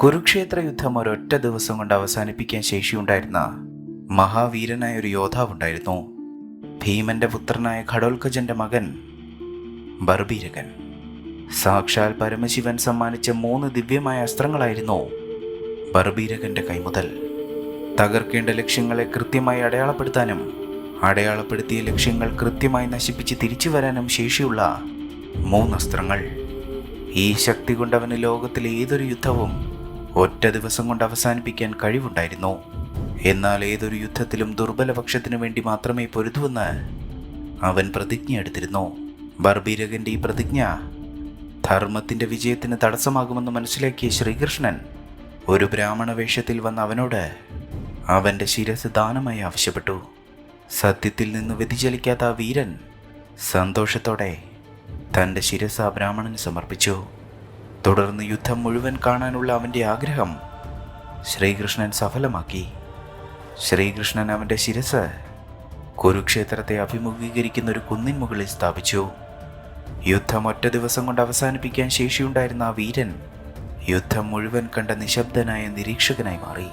കുരുക്ഷേത്ര യുദ്ധം ഒരൊറ്റ ദിവസം കൊണ്ട് അവസാനിപ്പിക്കാൻ ശേഷിയുണ്ടായിരുന്ന മഹാവീരനായ ഒരു യോദ്ധാവുണ്ടായിരുന്നു. ഭീമന്റെ പുത്രനായ ഘടോൽക്കജന്റെ മകൻ ബർബീരകൻ. സാക്ഷാൽ പരമശിവൻ സമ്മാനിച്ച 3 ദിവ്യമായ അസ്ത്രങ്ങളായിരുന്നു ബർബീരകന്റെ കൈമുതൽ. തകർക്കേണ്ട ലക്ഷ്യങ്ങളെ കൃത്യമായി അടയാളപ്പെടുത്താനും അടയാളപ്പെടുത്തിയ ലക്ഷ്യങ്ങൾ കൃത്യമായി നശിപ്പിച്ച് തിരിച്ചു വരാനും ശേഷിയുള്ള 3 അസ്ത്രങ്ങൾ. ഈ ശക്തി കൊണ്ടവന് ലോകത്തിലെ ഏതൊരു യുദ്ധവും ഒറ്റ ദിവസം കൊണ്ട് അവസാനിപ്പിക്കാൻ കഴിവുണ്ടായിരുന്നു. എന്നാൽ ഏതൊരു യുദ്ധത്തിലും ദുർബലപക്ഷത്തിനു വേണ്ടി മാത്രമേ പൊരുതുവെന്ന് അവൻ പ്രതിജ്ഞ എടുത്തിരുന്നു. ബർബീരകന്റെ ഈ പ്രതിജ്ഞ ധർമ്മത്തിന്റെ വിജയത്തിന് തടസ്സമാകുമെന്ന് മനസ്സിലാക്കിയ ശ്രീകൃഷ്ണൻ ഒരു ബ്രാഹ്മണ വേഷത്തിൽ വന്ന അവനോട് അവന്റെ ശിരസ് ദാനമായി ആവശ്യപ്പെട്ടു. സത്യത്തിൽ നിന്ന് വ്യതിചലിക്കാത്ത ആ വീരൻ സന്തോഷത്തോടെ തൻ്റെ ശിരസ് ആ ബ്രാഹ്മണന് സമർപ്പിച്ചു. തുടർന്ന് യുദ്ധം മുഴുവൻ കാണാനുള്ള അവൻ്റെ ആഗ്രഹം ശ്രീകൃഷ്ണൻ സഫലമാക്കി. ശ്രീകൃഷ്ണൻ അവൻ്റെ ശിരസ് കുരുക്ഷേത്രത്തെ അഭിമുഖീകരിക്കുന്ന ഒരു കുന്നിൻ മുകളിൽ സ്ഥാപിച്ചു. യുദ്ധം ഒറ്റ ദിവസം കൊണ്ട് അവസാനിപ്പിക്കാൻ ശേഷിയുണ്ടായിരുന്ന ആ വീരൻ യുദ്ധം മുഴുവൻ കണ്ട നിശബ്ദനായ നിരീക്ഷകനായി മാറി.